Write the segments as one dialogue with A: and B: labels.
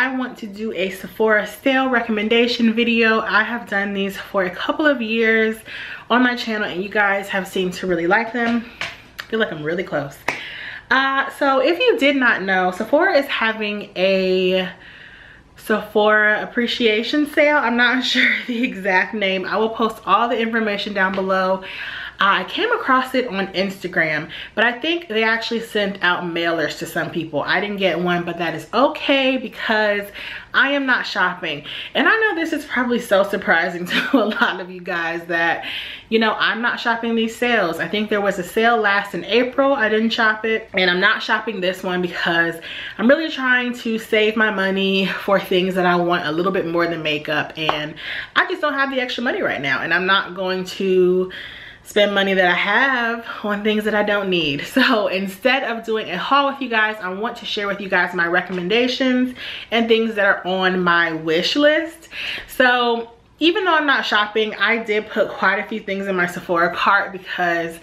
A: I want to do a Sephora sale recommendation video. I have done these for a couple of years on my channel and you guys have seemed to really like them. I feel like I'm really close. So if you did not know, Sephora is having a Sephora appreciation sale. I'm not sure the exact name. I will post all the information down below. I came across it on Instagram, but I think they actually sent out mailers to some people. I didn't get one, but that is okay because I am not shopping. And I know this is probably so surprising to a lot of you guys that, you know, I'm not shopping these sales. I think there was a sale last in April. I didn't shop it, and I'm not shopping this one because I'm really trying to save my money for things that I want a little bit more than makeup, and I just don't have the extra money right now, and I'm not going to spend money that I have on things that I don't need. So instead of doing a haul with you guys, I want to share with you guys my recommendations and things that are on my wish list. So even though I'm not shopping, I did put quite a few things in my Sephora cart because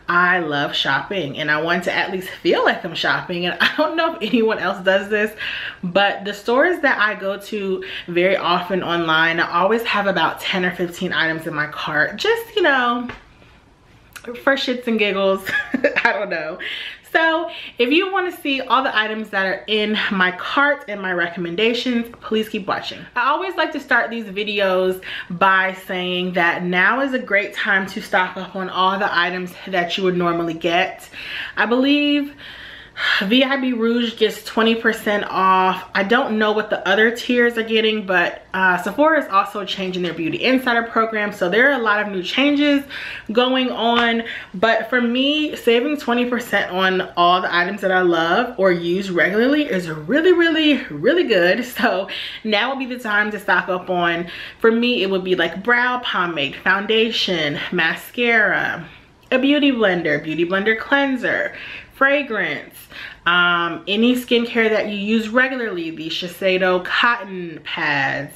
A: I love shopping and I want to at least feel like I'm shopping. And I don't know if anyone else does this, but the stores that I go to very often online, I always have about 10 or 15 items in my cart, just, you know, for shits and giggles. I don't know. So if you want to see all the items that are in my cart and my recommendations, please keep watching. I always like to start these videos by saying that now is a great time to stock up on all the items that you would normally get. I believe VIB Rouge gets 20% off. I don't know what the other tiers are getting, but Sephora is also changing their Beauty Insider program. So there are a lot of new changes going on. But for me, saving 20% on all the items that I love or use regularly is really, really, really good. So now would be the time to stock up on, for me, it would be like brow pomade, foundation, mascara, a beauty blender cleanser, fragrance, any skincare that you use regularly, the Shiseido cotton pads,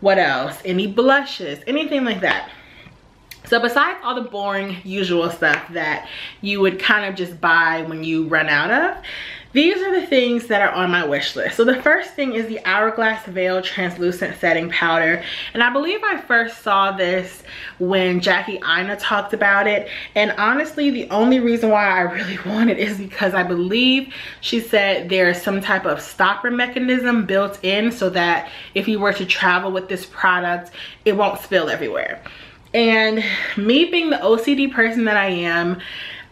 A: what else, any blushes, anything like that. So besides all the boring usual stuff that you would kind of just buy when you run out of, these are the things that are on my wish list. So the first thing is the Hourglass Veil Translucent Setting Powder. And I believe I first saw this when Jackie Aina talked about it. And honestly, the only reason why I really want it is because I believe she said there's some type of stopper mechanism built in so that if you were to travel with this product, it won't spill everywhere. And me being the OCD person that I am,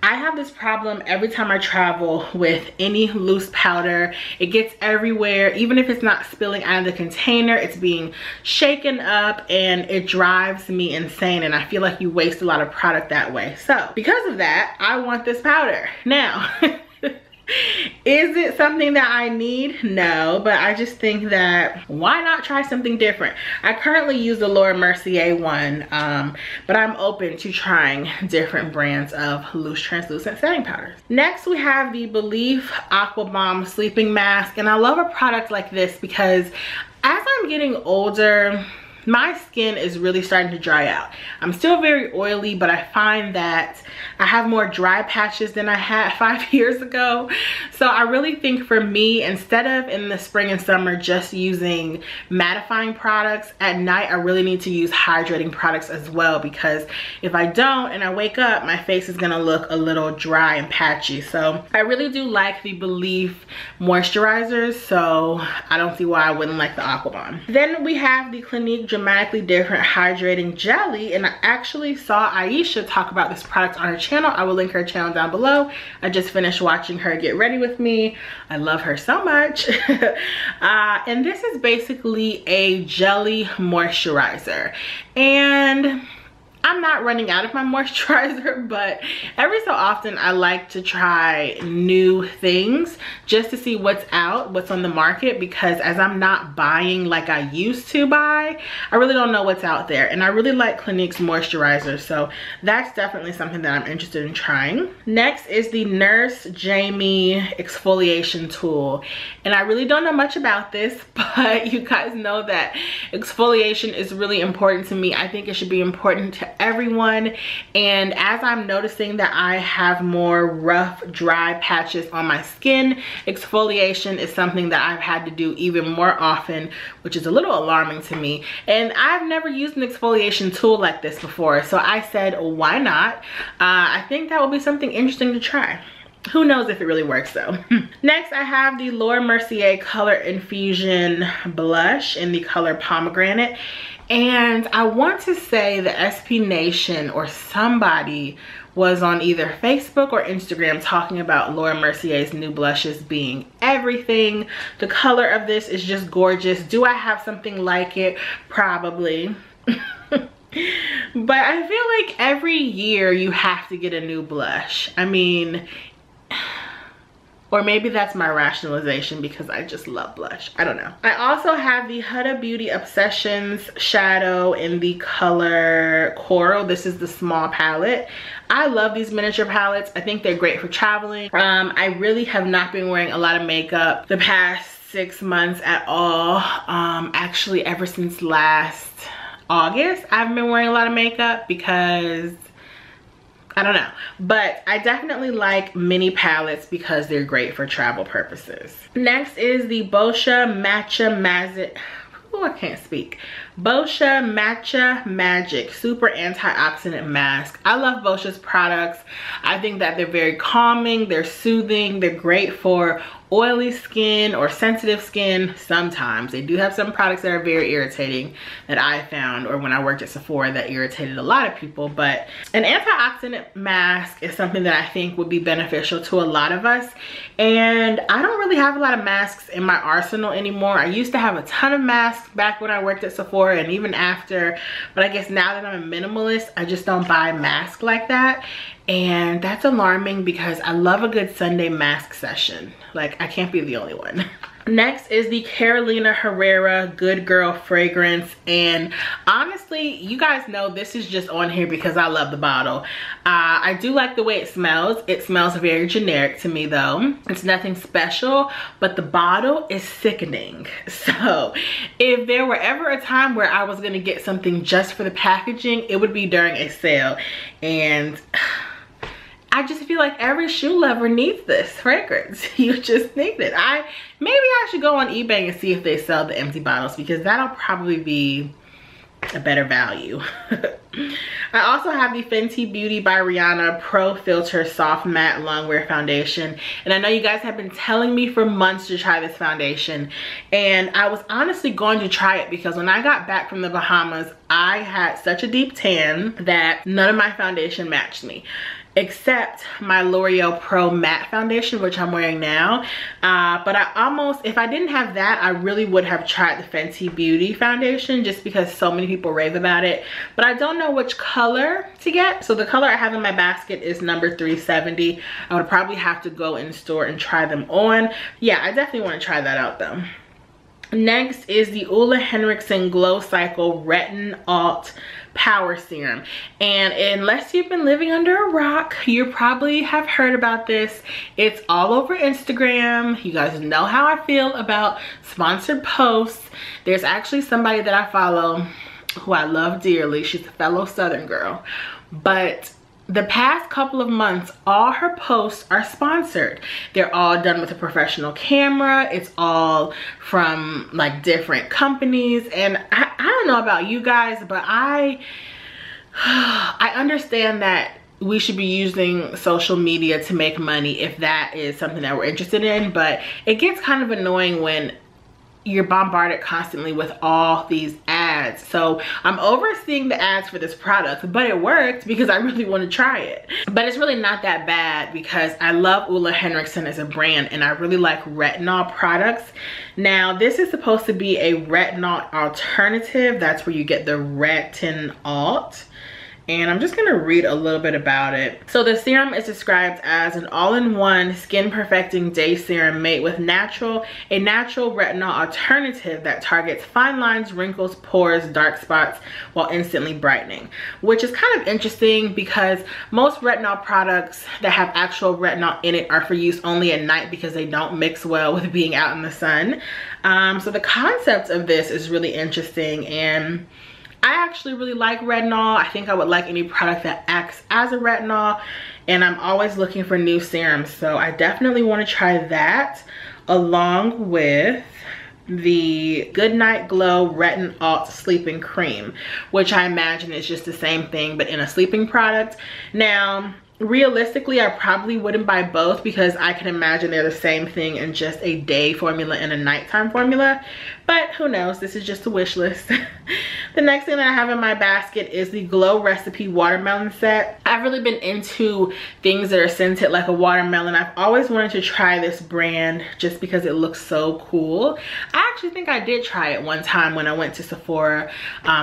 A: I have this problem every time I travel with any loose powder. It gets everywhere. Even if it's not spilling out of the container, it's being shaken up and it drives me insane. And I feel like you waste a lot of product that way. So because of that, I want this powder. Now, is it something that I need? No, but I just think that why not try something different? I currently use the Laura Mercier one, but I'm open to trying different brands of loose translucent setting powders. Next, we have the Belief Aqua Bomb Sleeping Mask, and I love a product like this because as I'm getting older, my skin is really starting to dry out. I'm still very oily, but I find that I have more dry patches than I had 5 years ago. So I really think for me, instead of in the spring and summer just using mattifying products, at night I really need to use hydrating products as well, because if I don't and I wake up, my face is gonna look a little dry and patchy. So I really do like the Belief moisturizers, so I don't see why I wouldn't like the Aqua Bomb. Then we have the Clinique Dramatically Different Hydrating Jelly, and I actually saw Aisha talk about this product on her channel. I will link her channel down below. I just finished watching her get ready with me. I love her so much. And this is basically a jelly moisturizer, and I'm not running out of my moisturizer, but every so often I like to try new things just to see what's out, what's on the market, because as I'm not buying like I used to buy, I really don't know what's out there. And I really like Clinique's moisturizer, so that's definitely something that I'm interested in trying. Next is the Nurse Jamie exfoliation tool, and I really don't know much about this, but you guys know that exfoliation is really important to me. I think it should be important to to everyone. And as I'm noticing that I have more rough, dry patches on my skin, exfoliation is something that I've had to do even more often, which is a little alarming to me. And I've never used an exfoliation tool like this before, so I said, why not? I think that will be something interesting to try. Who knows if it really works though. Next, I have the Laura Mercier Color Infusion Blush in the color Pomegranate. And I want to say the SP Nation or somebody was on either Facebook or Instagram talking about Laura Mercier's new blushes being everything. The color of this is just gorgeous. Do I have something like it? Probably. But I feel like every year you have to get a new blush. I mean, or maybe that's my rationalization because I just love blush. I don't know. I also have the Huda Beauty Obsessions shadow in the color Coral. This is the small palette. I love these miniature palettes. I think they're great for traveling. I really have not been wearing a lot of makeup the past 6 months at all. Actually, ever since last August, I've been wearing a lot of makeup because I don't know, but I definitely like mini palettes because they're great for travel purposes. Next is the Boscia Matcha Magic. Oh, I can't speak. Boscia Matcha Magic Super Antioxidant Mask. I love Boscia's products. I think that they're very calming, they're soothing, they're great for oily skin or sensitive skin. Sometimes they do have some products that are very irritating that I found, or when I worked at Sephora, that irritated a lot of people. But an antioxidant mask is something that I think would be beneficial to a lot of us. And I don't really have a lot of masks in my arsenal anymore. I used to have a ton of masks back when I worked at Sephora and even after, but I guess now that I'm a minimalist, I just don't buy masks like that. And that's alarming because I love a good Sunday mask session. Like, I can't be the only one. Next is the Carolina Herrera Good Girl fragrance. And honestly, you guys know this is just on here because I love the bottle. I do like the way it smells. It smells very generic to me though. It's nothing special, but the bottle is sickening. So if there were ever a time where I was gonna get something just for the packaging, it would be during a sale. And I just feel like every shoe lover needs this fragrance. You just need it. Maybe I should go on eBay and see if they sell the empty bottles because that'll probably be a better value. I also have the Fenty Beauty by Rihanna Pro Filter Soft Matte Longwear Foundation. And I know you guys have been telling me for months to try this foundation. And I was honestly going to try it because when I got back from the Bahamas, I had such a deep tan that none of my foundation matched me, except my L'Oreal Pro Matte Foundation, which I'm wearing now. But if I didn't have that, I really would have tried the Fenty Beauty foundation just because so many people rave about it. But I don't know which color to get. So the color I have in my basket is number 370. I would probably have to go in the store and try them on. Yeah, I definitely want to try that out though. Next is the Ole Henriksen Glow Cycle Retin-alt Power Serum. And unless you've been living under a rock, you probably have heard about this. It's all over Instagram. You guys know how I feel about sponsored posts. There's actually somebody that I follow who I love dearly. She's a fellow Southern girl. But the past couple of months, all her posts are sponsored. They're all done with a professional camera. It's all from like different companies. And I don't know about you guys, but I understand that we should be using social media to make money if that is something that we're interested in. But it gets kind of annoying when you're bombarded constantly with all these ads. So I'm overseeing the ads for this product, but it worked because I really want to try it. But it's really not that bad because I love Ole Henriksen as a brand and I really like retinol products. Now this is supposed to be a retinol alternative. That's where you get the retin-alt. And I'm just gonna read a little bit about it. So the serum is described as an all-in-one skin perfecting day serum made with a natural retinol alternative that targets fine lines, wrinkles, pores, dark spots while instantly brightening. Which is kind of interesting because most retinol products that have actual retinol in it are for use only at night because they don't mix well with being out in the sun. So the concept of this is really interesting, and I actually really like retinol. I think I would like any product that acts as a retinol, and I'm always looking for new serums, so I definitely want to try that along with the Goodnight Glow Retin-alt Sleeping Cream, which I imagine is just the same thing but in a sleeping product. Now, realistically, I probably wouldn't buy both because I can imagine they're the same thing in just a day formula and a nighttime formula, but who knows, this is just a wish list. The next thing that I have in my basket is the Glow Recipe Watermelon Set. I've really been into things that are scented like a watermelon. I've always wanted to try this brand just because it looks so cool. I actually think I did try it one time when I went to Sephora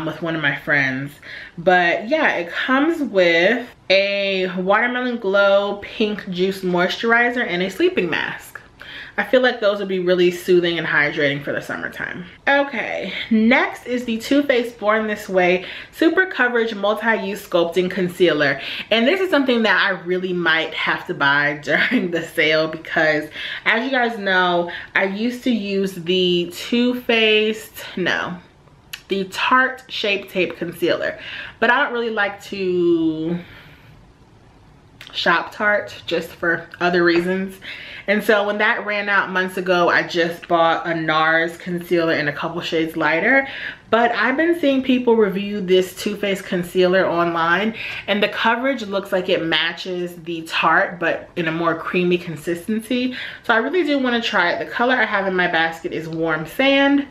A: with one of my friends. But yeah, it comes with a Watermelon Glow Pink Juice Moisturizer and a sleeping mask. I feel like those would be really soothing and hydrating for the summertime. Okay, next is the Too Faced Born This Way Super Coverage Multi-Use Sculpting Concealer. And this is something that I really might have to buy during the sale because, as you guys know, I used to use the the Tarte Shape Tape Concealer. But I don't really like to shop Tarte just for other reasons. And so when that ran out months ago, I just bought a NARS concealer in a couple shades lighter. But I've been seeing people review this Too Faced concealer online, and the coverage looks like it matches the Tarte but in a more creamy consistency. So I really do want to try it. The color I have in my basket is Warm Sand.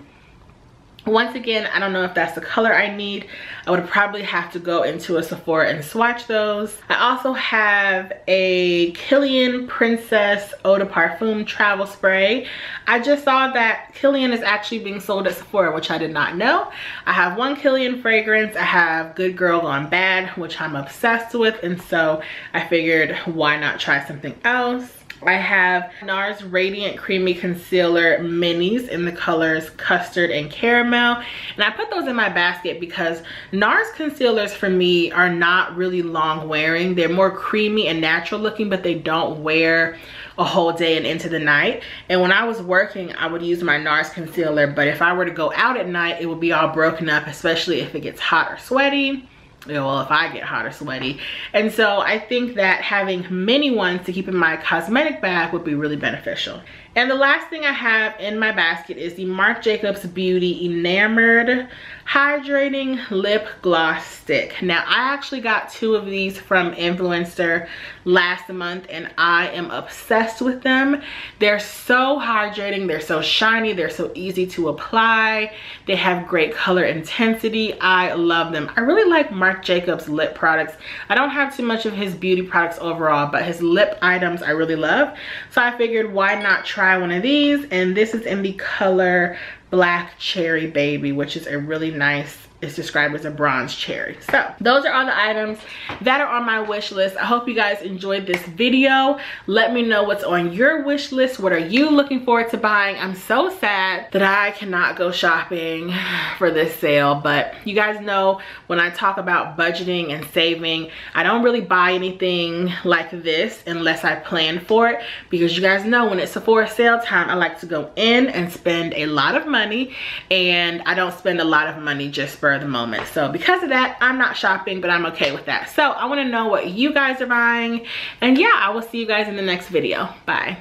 A: Once again, I don't know if that's the color I need. I would probably have to go into a Sephora and swatch those. I also have a Kilian Princess Eau de Parfum Travel Spray. I just saw that Kilian is actually being sold at Sephora, which I did not know. I have one Kilian fragrance. I have Good Girl Gone Bad, which I'm obsessed with, and so I figured why not try something else. I have NARS Radiant Creamy Concealer Minis in the colors Custard and Caramel. And I put those in my basket because NARS concealers for me are not really long wearing. They're more creamy and natural looking, but they don't wear a whole day and into the night. And when I was working, I would use my NARS concealer, but if I were to go out at night, it would be all broken up, especially if it gets hot or sweaty. Well, if I get hot or sweaty. And so I think that having mini ones to keep in my cosmetic bag would be really beneficial. And the last thing I have in my basket is the Marc Jacobs Beauty Enamored Hydrating Lip Gloss Stick. Now, I actually got 2 of these from Influencer last month, and I am obsessed with them. They're so hydrating, they're so shiny, they're so easy to apply. They have great color intensity. I love them. I really like Marc Jacobs lip products. I don't have too much of his beauty products overall, but his lip items I really love. So I figured why not try one of these, and this is in the color Black Cherry Baby, which is a really nice, it's described as a bronze cherry. So those are all the items that are on my wish list. I hope you guys enjoyed this video. Let me know what's on your wish list. What are you looking forward to buying? I'm so sad that I cannot go shopping for this sale, but you guys know when I talk about budgeting and saving, I don't really buy anything like this unless I plan for it, because you guys know when it's Sephora sale time, I like to go in and spend a lot of money, and I don't spend a lot of money just for the moment. So because of that, I'm not shopping, but I'm okay with that. So I want to know what you guys are buying, and yeah, I will see you guys in the next video. Bye.